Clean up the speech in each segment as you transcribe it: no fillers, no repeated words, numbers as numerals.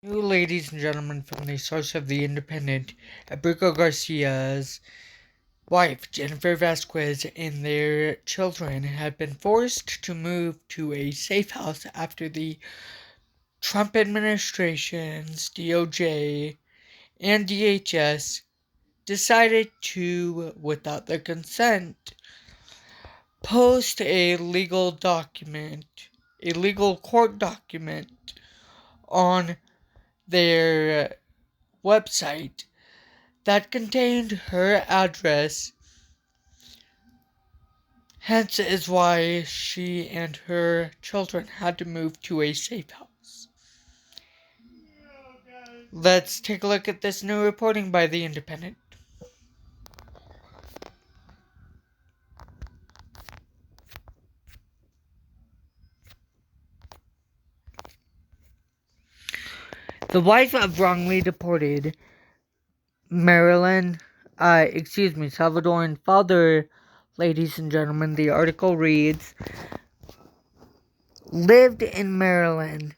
Ladies and gentlemen, from the source of The Independent, Abrego Garcia's wife, Jennifer Vasquez, and their children have been forced to move to a safe house after the Trump administration's DOJ and DHS decided to, without their consent, post a legal court document on their website that contained her address. Hence is why she and her children had to move to a safe house. Let's take a look at this new reporting by The Independent. The wife of wrongly deported Salvadoran father, ladies and gentlemen, the article reads, lived in Maryland,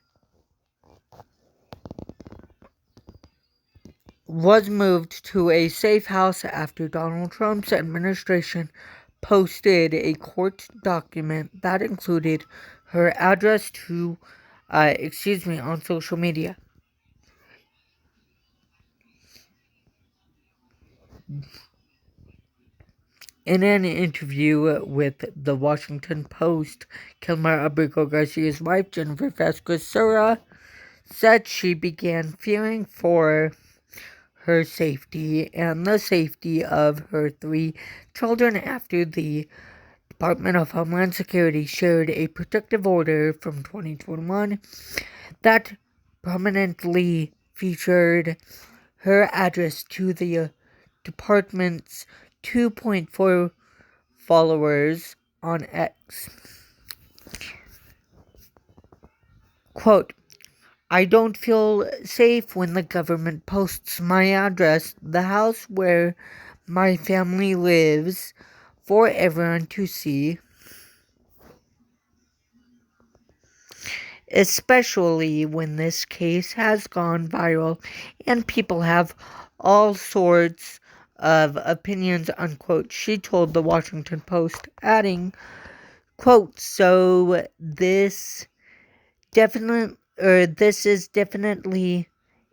was moved to a safe house after Donald Trump's administration posted a court document that included her address on social media. In an interview with the Washington Post, Kilmar Abrego Garcia's wife, Jennifer Vasquez Sura, said she began fearing for her safety and the safety of her 3 children after the Department of Homeland Security shared a protective order from 2021 that prominently featured her address to the department's 2.4 followers on X. Quote, I don't feel safe when the government posts my address, the house where my family lives, for everyone to see. Especially when this case has gone viral and people have all sorts of opinions, unquote, she told the Washington Post, adding, quote, so this is definitely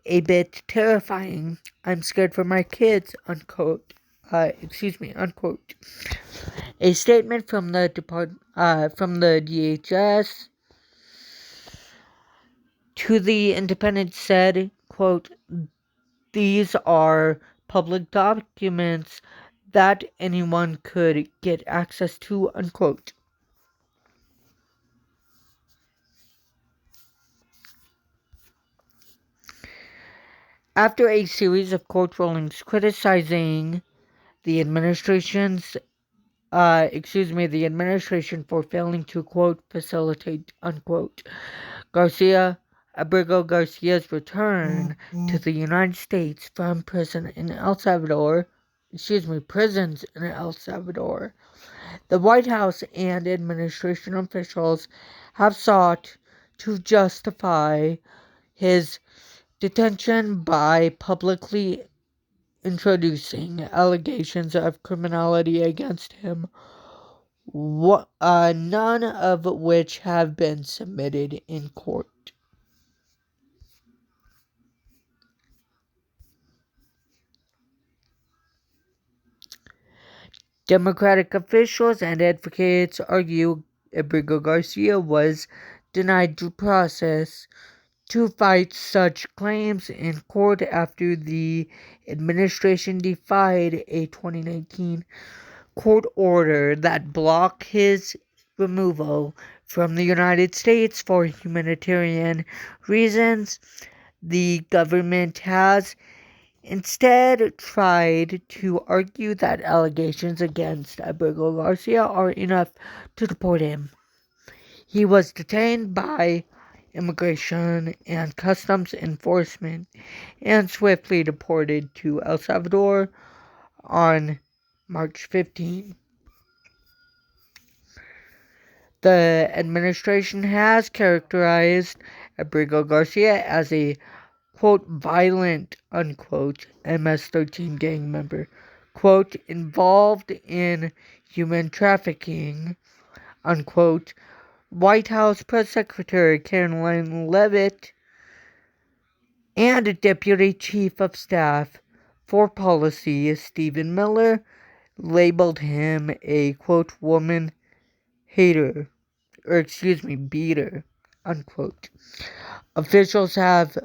a bit terrifying. I'm scared for my kids, unquote. Unquote. A statement from the DHS to The Independent said, quote, these are public documents that anyone could get access to, unquote. After a series of court rulings criticizing the administration for failing to, quote, facilitate, unquote, Abrego Garcia's return to the United States from prisons in El Salvador. The White House and administration officials have sought to justify his detention by publicly introducing allegations of criminality against him, none of which have been submitted in court. Democratic officials and advocates argue Abrego Garcia was denied due process to fight such claims in court after the administration defied a 2019 court order that blocked his removal from the United States for humanitarian reasons. The government has instead tried to argue that allegations against Abrego Garcia are enough to deport him. He was detained by Immigration and Customs Enforcement and swiftly deported to El Salvador on March 15. The administration has characterized Abrego Garcia as a quote, violent, unquote, MS-13 gang member, quote, involved in human trafficking, unquote. White House Press Secretary Caroline Leavitt and Deputy Chief of Staff for Policy Stephen Miller labeled him a, quote, woman hater, beater, unquote. Officials have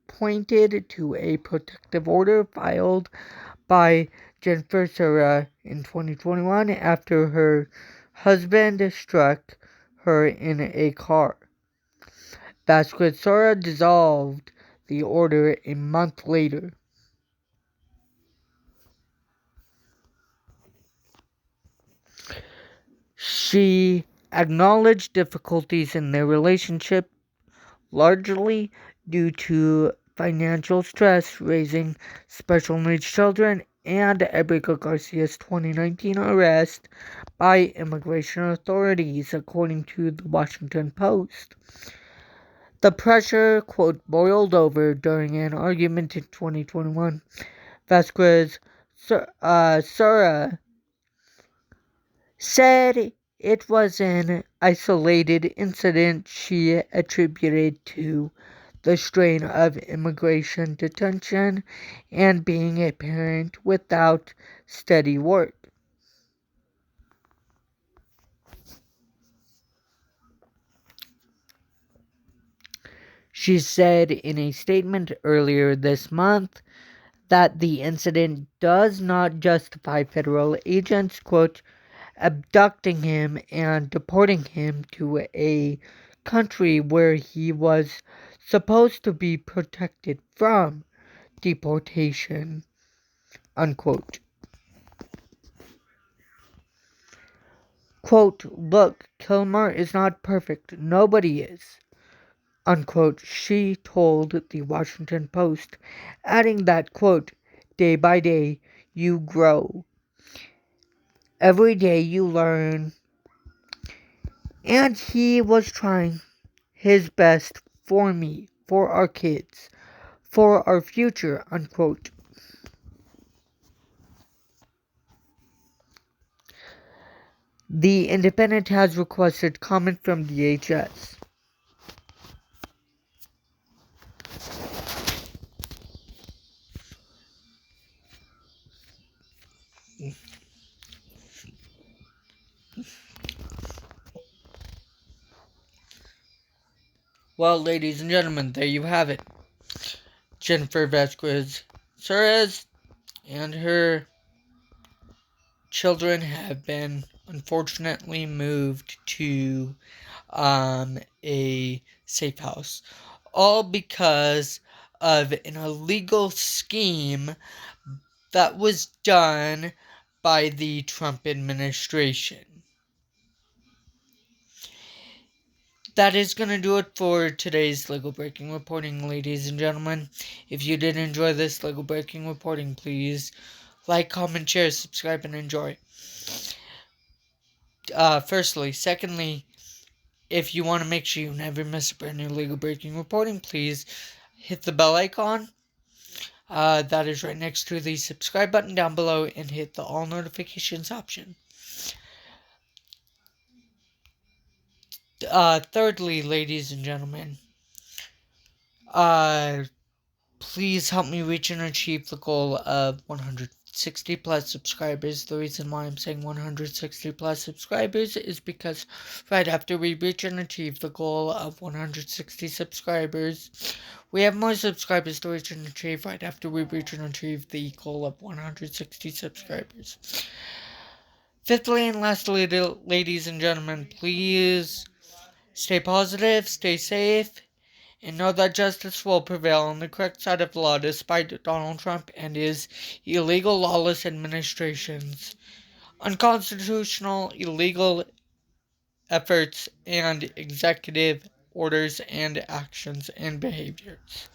pointed to a protective order filed by Kilmar Sura in 2021 after her husband struck her in a car. Vasquez Sura dissolved the order a month later. She acknowledged difficulties in their relationship, largely due to financial stress raising special needs children and Abrego Garcia's 2019 arrest by immigration authorities, according to the Washington Post. The pressure, quote, boiled over during an argument in 2021. Vasquez Sura said it was an isolated incident she attributed to the strain of immigration detention and being a parent without steady work. She said in a statement earlier this month that the incident does not justify federal agents, quote, abducting him and deporting him to a country where he was supposed to be protected from deportation, unquote. Quote, look, Kilmar is not perfect. Nobody is, unquote, she told the Washington Post, adding that, quote, day by day you grow. Every day you learn. And he was trying his best for me, for our kids, for our future, unquote. The Independent has requested comment from DHS. Well, ladies and gentlemen, there you have it. Jennifer Vasquez Sura and her children have been unfortunately moved to a safe house, all because of an illegal scheme that was done by the Trump administration. That is going to do it for today's Legal Breaking Reporting, ladies and gentlemen. If you did enjoy this Legal Breaking Reporting, please like, comment, share, subscribe, and enjoy. Firstly. Secondly, if you want to make sure you never miss a brand new Legal Breaking Reporting, please hit the bell icon. That is right next to the subscribe button down below, and hit the all notifications option. Thirdly, ladies and gentlemen, please help me reach and achieve the goal of 160 plus subscribers. The reason why I'm saying 160 plus subscribers is because right after we reach and achieve the goal of 160 subscribers, we have more subscribers to reach and achieve right after we reach and achieve the goal of 160 subscribers. Fifthly and lastly, ladies and gentlemen, please stay positive, stay safe, and know that justice will prevail on the correct side of the law despite Donald Trump and his illegal, lawless administration's unconstitutional, illegal efforts and executive orders and actions and behaviors.